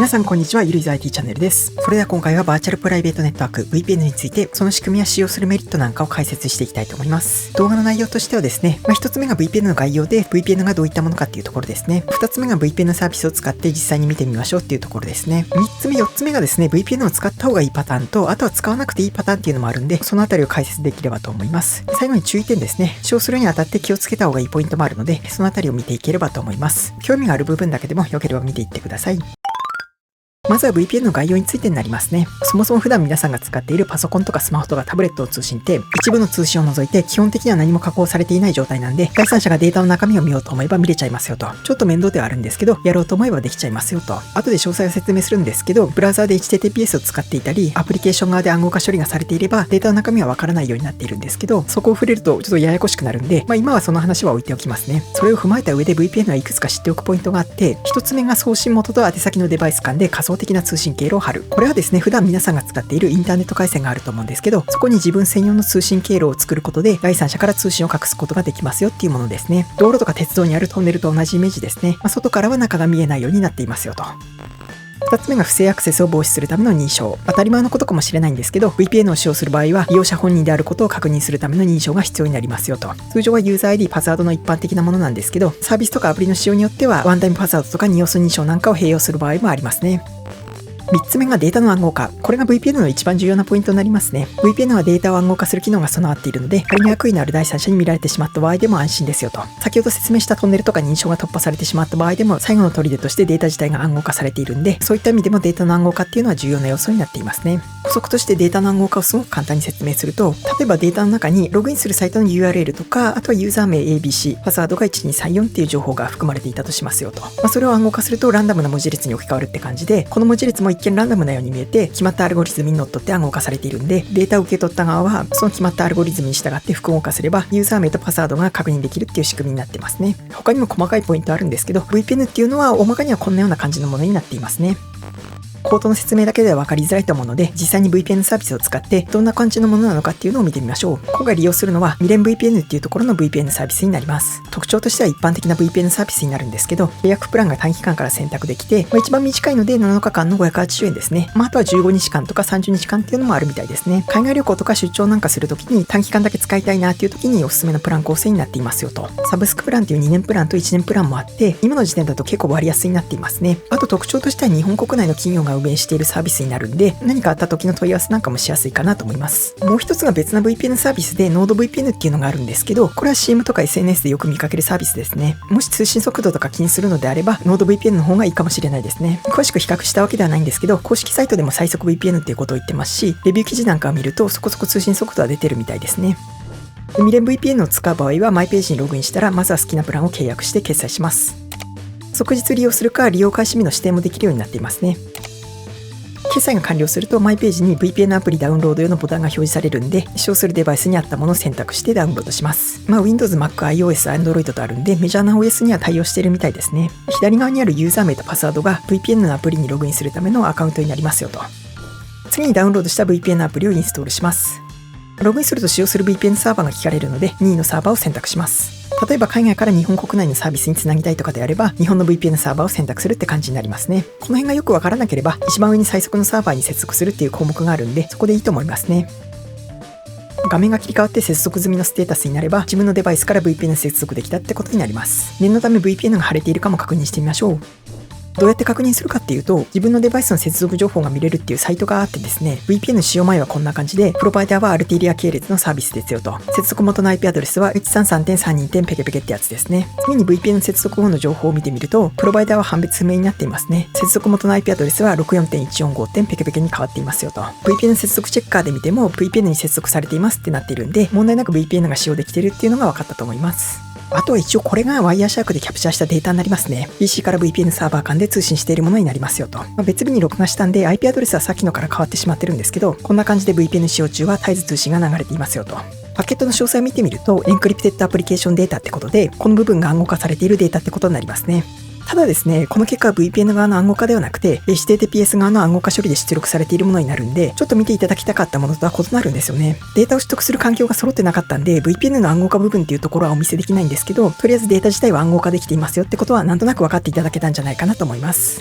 皆さんこんにちは、ゆるいざ IT チャンネルです。それでは今回はバーチャルプライベートネットワーク VPN について、その仕組みや使用するメリットなんかを解説していきたいと思います。動画の内容としてはですね、一つ目が VPN の概要で VPN がどういったものかっていうところですね。二つ目が VPN サービスを使って実際に見てみましょうっていうところですね。三つ目、四つ目がですね、VPN を使った方がいいパターンと、あとは使わなくていいパターンっていうのもあるんで、そのあたりを解説できればと思います。最後に注意点ですね。使用するにあたって気をつけた方がいいポイントもあるので、そのあたりを見ていければと思います。興味がある部分だけでも良ければ見ていってください。まずは VPN の概要についてになりますね。そもそも普段皆さんが使っているパソコンとかスマホとかタブレットの通信って、一部の通信を除いて基本的には何も加工されていない状態なんで、第三者がデータの中身を見ようと思えば見れちゃいますよと。ちょっと面倒ではあるんですけど、やろうと思えばできちゃいますよと。後で詳細を説明するんですけど、ブラウザーで HTTPS を使っていたり、アプリケーション側で暗号化処理がされていれば、データの中身はわからないようになっているんですけど、そこを触れるとちょっとややこしくなるんで、今はその話は置いておきますね。それを踏まえた上で VPN はいくつか知っておくポイントがあって、一つ目が送信元と宛先のデバイス間で仮想的な通信経路を貼る。これはですね、普段皆さんが使っているインターネット回線があると思うんですけど、そこに自分専用の通信経路を作ることで、第三者から通信を隠すことができますよっていうものですね。道路とか鉄道にあるトンネルと同じイメージですね。外からは中が見えないようになっていますよと。2つ目が不正アクセスを防止するための認証。当たり前のことかもしれないんですけど、VPN を使用する場合は利用者本人であることを確認するための認証が必要になりますよと。通常はユーザー ID、パスワードの一般的なものなんですけど、サービスとかアプリの使用によってはワンタイムパスワードとか2要素認証なんかを併用する場合もありますね。3つ目がデータの暗号化。これが VPN の一番重要なポイントになりますね。VPN はデータを暗号化する機能が備わっているので、仮に悪意のある第三者に見られてしまった場合でも安心ですよと。先ほど説明したトンネルとか認証が突破されてしまった場合でも、最後の砦としてデータ自体が暗号化されているんで、そういった意味でもデータの暗号化っていうのは重要な要素になっていますね。補足としてデータの暗号化をすごく簡単に説明すると、例えばデータの中にログインするサイトの URL とか、あとはユーザー名 ABC、パスワードが1234っていう情報が含まれていたとしますよと。それを暗号化するとランダムな文字列に置き換わるって感じで、この文字列も一見ランダムなように見えて、決まったアルゴリズムにのっとって暗号化されているんで、データを受け取った側はその決まったアルゴリズムに従って複合化すれば、ユーザー名とパスワードが確認できるっていう仕組みになってますね。他にも細かいポイントあるんですけど、VPN っていうのは大まかにはこんなような感じのものになっていますね。口頭の説明だけでは分かりづらいと思うので、実際に VPN サービスを使ってどんな感じのものなのかっていうのを見てみましょう。今回利用するのはミレン VPN っていうところの VPN サービスになります。特徴としては一般的な VPN サービスになるんですけど、契約プランが短期間から選択できて、一番短いので7日間の580円ですね。あとは15日間とか30日間っていうのもあるみたいですね。海外旅行とか出張なんかするときに短期間だけ使いたいなっていう時におすすめのプラン構成になっていますよと。サブスクプランっていう2年プランと1年プランもあって、今の時点だと結構割安になっていますね。あと特徴としては日本国内の企業が運営しているサービスになるんで、何かあった時の問い合わせなんかもしやすいかなと思います。もう一つが別な VPN サービスで NordVPN っていうのがあるんですけど、これは CM とか SNS でよく見かけるサービスですね。もし通信速度とか気にするのであれば NordVPN の方がいいかもしれないですね。詳しく比較したわけではないんですけど、公式サイトでも最速 VPN っていうことを言ってますし、レビュー記事なんかを見るとそこそこ通信速度は出てるみたいですね。ミレン VPN を使う場合はマイページにログインしたら、まずは好きなプランを契約して決済します。即日利用するか利用開始日の指定もできるようになっていますね。決済が完了するとマイページに VPN アプリダウンロード用のボタンが表示されるんで、使用するデバイスに合ったものを選択してダウンロードします。Windows、Mac、iOS、Android とあるんで、メジャーな OS には対応しているみたいですね。左側にあるユーザー名とパスワードが VPN のアプリにログインするためのアカウントになりますよと。次にダウンロードした VPN アプリをインストールします。ログインすると使用する VPN サーバーが聞かれるので、任意のサーバーを選択します。例えば海外から日本国内のサービスにつなぎたいとかであれば、日本の VPN サーバーを選択するって感じになりますね。この辺がよくわからなければ、一番上に最速のサーバーに接続するっていう項目があるんで、そこでいいと思いますね。画面が切り替わって接続済みのステータスになれば、自分のデバイスから VPN 接続できたってことになります。念のため VPN が貼れているかも確認してみましょう。どうやって確認するかっていうと、自分のデバイスの接続情報が見れるっていうサイトがあってですね、VPN 使用前はこんな感じで、プロバイダーはアルティリア系列のサービスですよと。接続元の IP アドレスは 133.32. ペケペケってやつですね。次に VPN 接続後の情報を見てみると、プロバイダーは判別不明になっていますね。接続元の IP アドレスは 64.145. ペケペケに変わっていますよと。VPN 接続チェッカーで見ても VPN に接続されていますってなっているんで、問題なく VPN が使用できているっていうのが分かったと思います。あとは一応これがワイヤーシャークでキャプチャーしたデータになりますね。PC から VPN サーバー間で通信しているものになりますよと。別日に録画したんで IP アドレスはさっきのから変わってしまってるんですけど、こんな感じで VPN 使用中は絶えず通信が流れていますよと。パケットの詳細を見てみると、エンクリプテッドアプリケーションデータってことで、この部分が暗号化されているデータってことになりますね。ただですね、この結果は VPN 側の暗号化ではなくて、HTTPS 側の暗号化処理で出力されているものになるんで、ちょっと見ていただきたかったものとは異なるんですよね。データを取得する環境が揃ってなかったんで、VPN の暗号化部分っていうところはお見せできないんですけど、とりあえずデータ自体は暗号化できていますよってことはなんとなく分かっていただけたんじゃないかなと思います。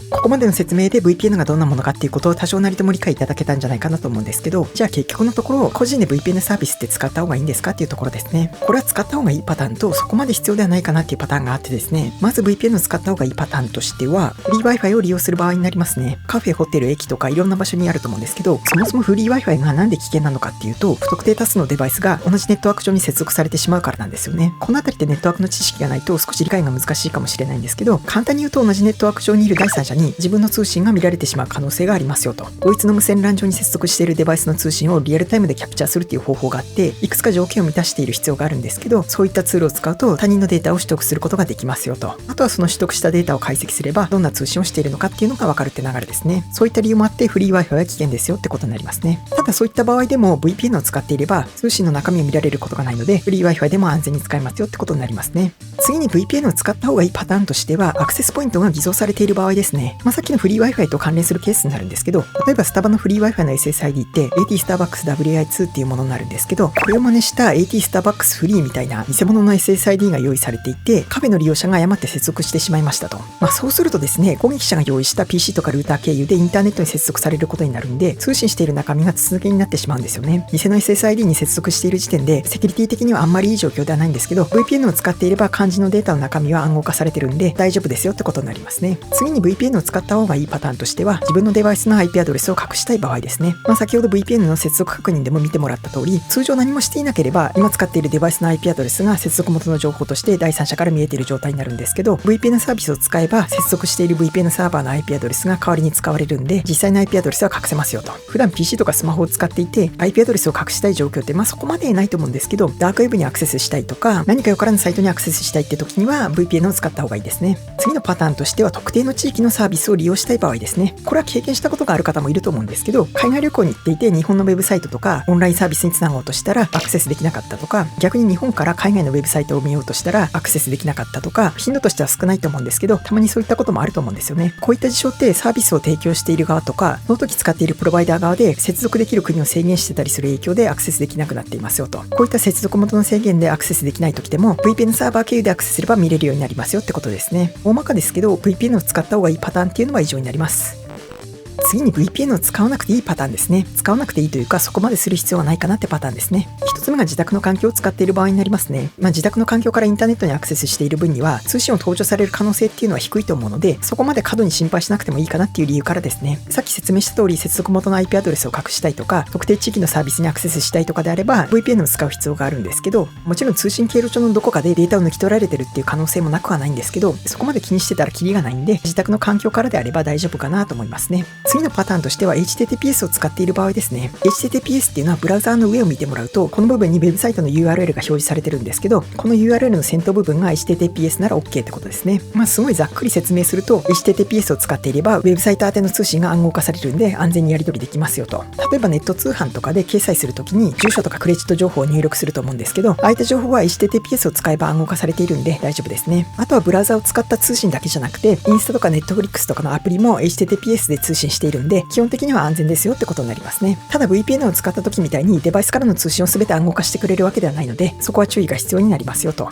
ここまでの説明で VPN がどんなものかっていうことを多少なりとも理解いただけたんじゃないかなと思うんですけど、じゃあ結局のところ、個人で VPN サービスって使った方がいいんですかっていうところですね。これは使った方がいいパターンと、そこまで必要ではないかなっていうパターンがあってですね、まず VPN を使った方がいいパターンとしては、フリー Wi-Fi を利用する場合になりますね。カフェ、ホテル、駅とかいろんな場所にあると思うんですけど、そもそもフリー Wi-Fi がなんで危険なのかっていうと、不特定多数のデバイスが同じネットワーク上に接続されてしまうからなんですよね。このあたりってネットワークの知識がないと少し理解が難しいかもしれないんですけど、簡単に言うと同じネットワーク上にいる第三者に自分の通信が見られてしまう可能性がありますよと。同一の無線 LAN 上に接続しているデバイスの通信をリアルタイムでキャプチャーするっていう方法があって、いくつか条件を満たしている必要があるんですけど、そういったツールを使うと他人のデータを取得することができますよと。あとはその取得したデータを解析すればどんな通信をしているのかっていうのがわかるって流れですね。そういった理由もあってフリー Wi-Fi は危険ですよってことになりますね。ただそういった場合でも VPN を使っていれば通信の中身を見られることがないので、フリー Wi-Fi でも安全に使えますよってことになりますね。次に VPN を使った方がいいパターンとしては、アクセスポイントが偽造されている場合ですね。さっきのフリー Wi-Fi と関連するケースになるんですけど、例えばスタバのフリー Wi-Fi の SSID って AT スターバックス WI2 っていうものになるんですけど、これを真似した AT スターバックスフリーみたいな偽物の SSID が用意されていて、カフェの利用者が誤って接続してしまいましたと。そうするとですね、攻撃者が用意した PC とかルーター経由でインターネットに接続されることになるんで、通信している中身が筒抜けになってしまうんですよね。偽の SSID に接続している時点でセキュリティ的にはあんまりいい状況ではないんですけど、 VPN を使っていれば肝心のデータの中身は暗号化されてるんで大丈夫ですよってことになりますね。次に VPN を使った方がいいパターンとしては、自分のデバイスの IP アドレスを隠したい場合ですね。先ほど VPN の接続確認でも見てもらった通り、通常何もしていなければ今使っているデバイスの IP アドレスが接続元の情報として第三者から見えている状態になるんですけど、 VPN サービスを使えば接続している VPN サーバーの IP アドレスが代わりに使われるんで、実際の IP アドレスは隠せますよと。普段 PC とかスマホを使っていて IP アドレスを隠したい状況ってそこまでないと思うんですけど、ダークウェブにアクセスしたいとか何かよからぬサイトにアクセスしたいって時には VPN を使った方がいいですね。次のパターンとしては、特定の地域のサービスを利用したい場合ですね。これは経験したことがある方もいると思うんですけど、海外旅行に行っていて日本のウェブサイトとかオンラインサービスにつなごうとしたらアクセスできなかったとか、逆に日本から海外のウェブサイトを見ようとしたらアクセスできなかったとか、頻度としては少ないと思うんですけど、たまにそういったこともあると思うんですよね。こういった事象ってサービスを提供している側とか、その時使っているプロバイダー側で接続できる国を制限してたりする影響でアクセスできなくなっていますよと。こういった接続元の制限でアクセスできない時でも VPN サーバー経由でアクセスすれば見れるようになりますよってことですね。大まかですけど VPN を使った方がいいパターンっていうのは以上になります。次に VPN を使わなくていいパターンですね。使わなくていいというか、そこまでする必要はないかなってパターンですね。一つ目が自宅の環境を使っている場合になりますね。自宅の環境からインターネットにアクセスしている分には通信を登場される可能性っていうのは低いと思うので、そこまで過度に心配しなくてもいいかなっていう理由からですね。さっき説明した通り接続元の IP アドレスを隠したいとか、特定地域のサービスにアクセスしたいとかであれば VPN を使う必要があるんですけど、もちろん通信経路上のどこかでデータを抜き取られてるっていう可能性もなくはないんですけど、そこまで気にしてたらキリがないんで、自宅の環境からであれば大丈夫かなと思いますね。次のパターンとしてはHTTPS を使っている場合ですね。HTTPS っていうのはブラウザーの上を見てもらうと、この部分にウェブサイトの URL が表示されてるんですけど、この URL の先頭部分が HTTPS なら OK ってことですね。すごいざっくり説明すると、HTTPS を使っていればウェブサイト宛ての通信が暗号化されるんで安全にやり取りできますよと。例えばネット通販とかで決済するときに住所とかクレジット情報を入力すると思うんですけど、ああいった情報は HTTPS を使えば暗号化されているんで大丈夫ですね。あとはブラウザを使った通信だけじゃなくて、インスタとか Netflix とかのアプリも HTTPS で通信しているんで、基本的には安全ですよってことになりますね。ただ VPN を使った時みたいにデバイスからの通信を全て暗号化してくれるわけではないので、そこは注意が必要になりますよと。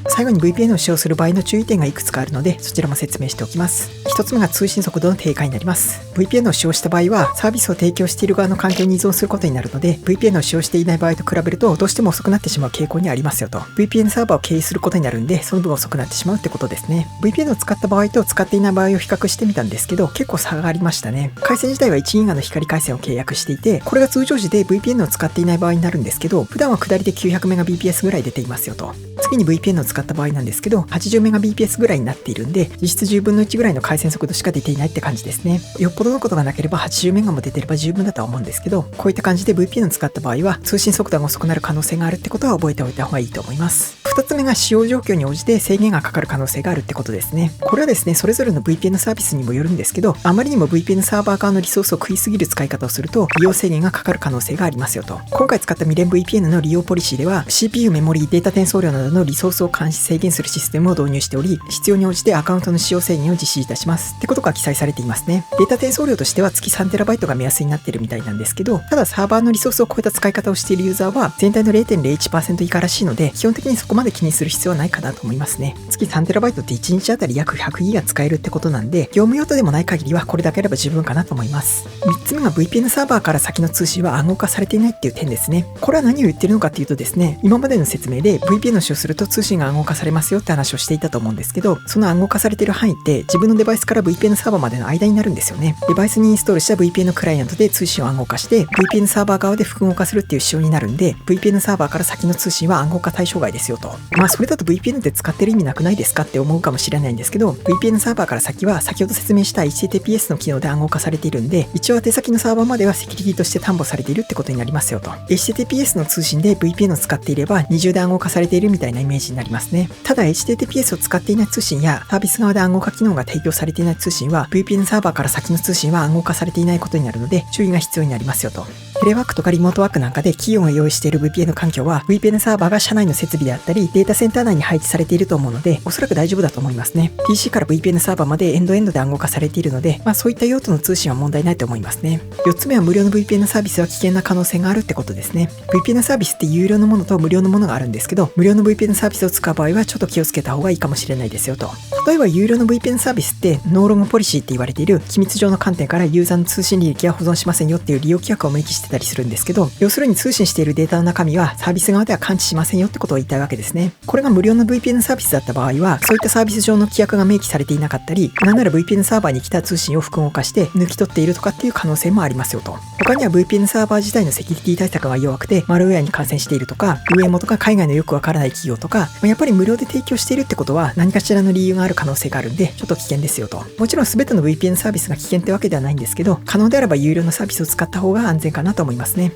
最後に VPN を使用する場合の注意点がいくつかあるので、そちらも説明しておきます。一つ目が通信速度の低下になります。VPN を使用した場合はサービスを提供している側の環境に依存することになるので、 VPN を使用していない場合と比べるとどうしても遅くなってしまう傾向にありますよと。 VPN サーバーを経由することになるんで、その分遅くなってしまうってことですね。 VPN を使った場合と使っていない場合を比較してみたんですけど、結構差がありましたね。回線自体は1ギガの光回線を契約していて、これが通常時で VPN を使っていない場合になるんですけど、普段は下りで 900Mbps ぐらい出ていますよと。次に VPN を使った場合なんですけど、80Mbps ぐらいになっているんで、実質10分の1ぐらいの回線速度しか出ていないって感じですね。よっぽどのことがなければ 80Mbps も出てれば十分だとは思うんですけど、こういった感じで VPN を使った場合は通信速度が遅くなる可能性があるってことは覚えておいた方がいいと思います。2つ目が使用状況に応じて制限がかかる可能性があるってことですね。これはですね、それぞれの VPN サービスにもよるんですけど、あまりにも VPN サーバー側のリソースを食いすぎる使い方をすると利用制限がかかる可能性がありますよと。今回使った未練 VPN の利用ポリシーでは CPU メモリーデータ転送量などのリソースを監視制限するシステムを導入しており、必要に応じてアカウントの使用制限を実施いたしますってことが記載されていますね。データ転送量としては月 3TB が目安になっているみたいなんですけど、ただサーバーのリソースを超えた使い方をしているユーザーは全体の 0.01% 以下らしいので、基本的にそこまで気にする必要はないかなと思いますね。月 3TB って1日あたり約100ギガ使えるってことなんで、業務用途でもない限りはこれだけあれば十分かなと思います。3つ目が VPN サーバーから先の通信は暗号化されていないっていう点ですね。これは何を言ってるのかっていうとですね、今までの説明で VPN を使用すると通信が暗号化されますよって話をしていたと思うんですけど、その暗号化されている範囲って自分のデバイスから VPN サーバーまでの間になるんですよね。デバイスにインストールした VPN クライアントで通信を暗号化して VPN サーバー側で複合化するっていう仕様になるんで、 VPN サーバーから先の通信は暗号化対象外ですよと。それだと VPN って使ってる意味なくないですかって思うかもしれないんですけど、 VPN サーバーから先は先ほど説明した HTTPS の機能で暗号化されているんで、一応宛先のサーバーまではセキュリティとして担保されているってことになりますよと。 HTTPS の通信で VPN を使っていれば二重で暗号化されているみたいなイメージになりますね。ただ HTTPS を使っていない通信やサービス側で暗号化機能が提供されていない通信は VPN サーバーから先の通信は暗号化されていないことになるので注意が必要になりますよと。テレワークとかリモートワークなんかで企業が用意している VPN 環境は VPN サーバーが社内の設備であったりデータセンター内に配置されていると思うので、おそらく大丈夫だと思いますね。 PC から VPN サーバーまでエンドエンドで暗号化されているので、そういった用途の通信は問題ないと思いますね。4つ目は無料の VPN サービスは危険な可能性があるってことですね。 VPN サービスって有料のものと無料のものがあるんですけど、無料の VPN サービスを使う場合はちょっと気をつけた方がいいかもしれないですよと。例えば有料の VPN サービスってノーログポリシーって言われている機密上の観点からユーザーの通信履歴は保存しませんよっていう利用規約を明記してたりするんですけど、要するに通信しているデータの中身はサービス側では感知しませんよってことを言いたいわけですね。これが無料の VPN サービスだった場合は、そういったサービス上の規約が明記されていなかったり、なんなら VPN サーバーに来た通信を複合化して抜き取っているとかっていう可能性もありますよと。他には VPN サーバー自体のセキュリティ対策が弱くてマルウェアに感染しているとか、運営元が海外のよくわからない企業とか、やっぱり無料で提供しているってことは何かしらの理由がある可能性があるんで、ちょっと危険ですよと。もちろん全ての VPN サービスが危険ってわけではないんですけど、可能であれば有料のサービスを使った方が安全かなと思いますね。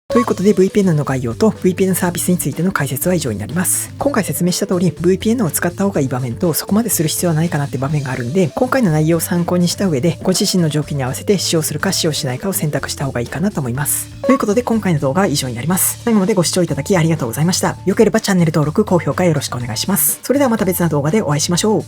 ということで VPN の概要と VPN サービスについての解説は以上になります。今回説明した通り VPN を使った方がいい場面とそこまでする必要はないかなって場面があるんで、今回の内容を参考にした上でご自身の状況に合わせて使用するか使用しないかを選択した方がいいかなと思います。ということで今回の動画は以上になります。最後までご視聴いただきありがとうございました。よければチャンネル登録、高評価よろしくお願いします。それではまた別な動画でお会いしましょう。